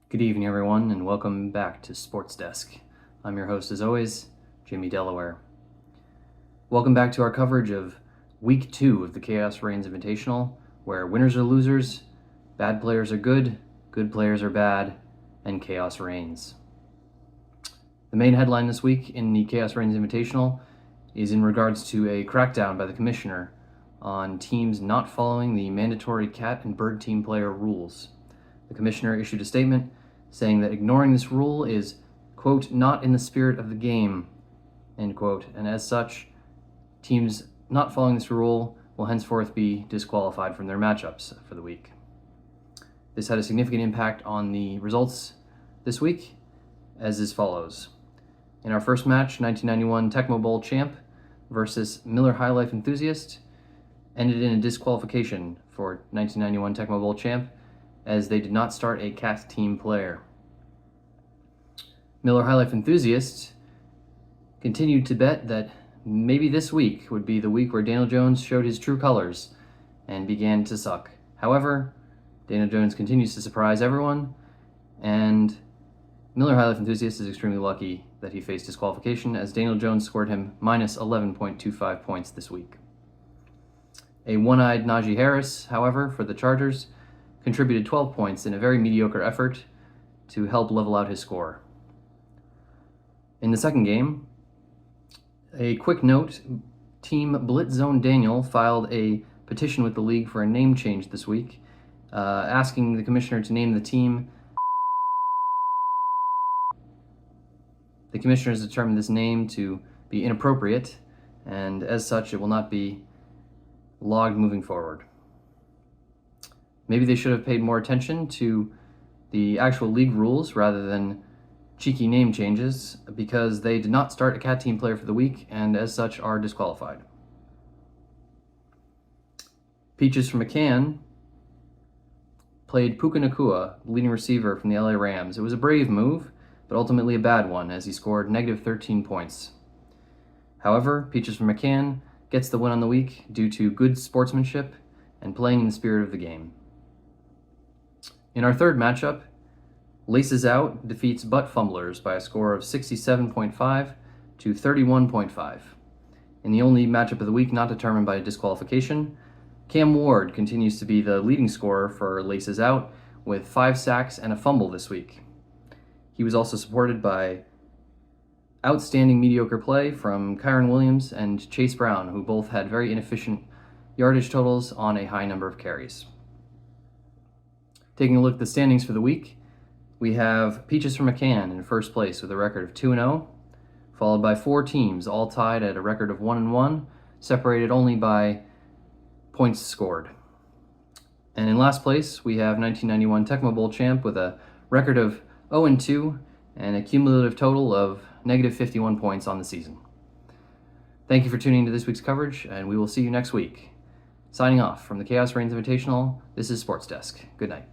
Good evening, everyone, and welcome back to Sports Desk. I'm your host, as always, Jimmy Delaware. Welcome back to our coverage of Week 2 of the Chaos Reigns Invitational, where winners are losers, bad players are good players are bad, and chaos reigns. The main headline this week in the Chaos Reigns Invitational is in regards to a crackdown by the commissioner on teams not following the mandatory cat and bird team player rules. The commissioner issued a statement saying that ignoring this rule is, quote, not in the spirit of the game, end quote, and as such, teams not following this rule will henceforth be disqualified from their matchups for the week. This had a significant impact on the results this week, as is follows. In our first match, 1991 Tecmo Bowl champ versus Miller High Life enthusiast ended in a disqualification for 1991 Tecmo Bowl champ, as they did not start a cat team player. Miller High Life enthusiasts continued to bet that maybe this week would be the week where Daniel Jones showed his true colors and began to suck. However, Daniel Jones continues to surprise everyone, and Miller High Life enthusiast is extremely lucky that he faced disqualification, as Daniel Jones scored him minus 11.25 points this week. A one-eyed Najee Harris, however, for the Chargers, contributed 12 points in a very mediocre effort to help level out his score. In the second game, a quick note, Team Blitz Zone Daniel filed a petition with the league for a name change this week, asking the commissioner to name the team. The commissioner has determined this name to be inappropriate, and as such, it will not be logged moving forward. Maybe they should have paid more attention to the actual league rules rather than cheeky name changes, because they did not start a cat team player for the week and as such are disqualified. Peaches from McCann played Puka Nacua, leading receiver from the LA Rams. It was a brave move, but ultimately a bad one, as he scored negative 13 points. However, Peaches from McCann gets the win on the week due to good sportsmanship and playing in the spirit of the game. In our third matchup, Laces Out defeats Butt Fumblers by a score of 67.5 to 31.5. In the only matchup of the week not determined by a disqualification, Cam Ward continues to be the leading scorer for Laces Out with 5 sacks and a fumble this week. He was also supported by outstanding mediocre play from Kyron Williams and Chase Brown, who both had very inefficient yardage totals on a high number of carries. Taking a look at the standings for the week, we have Peaches from McCann in first place with a record of 2-0, followed by 4 teams, all tied at a record of 1-1, separated only by points scored. And in last place, we have 1991 Tecmo Bowl champ with a record of 0-2 and a cumulative total of negative 51 points on the season. Thank you for tuning into this week's coverage, and we will see you next week. Signing off from the Chaos Reigns Invitational, this is Sports Desk. Good night.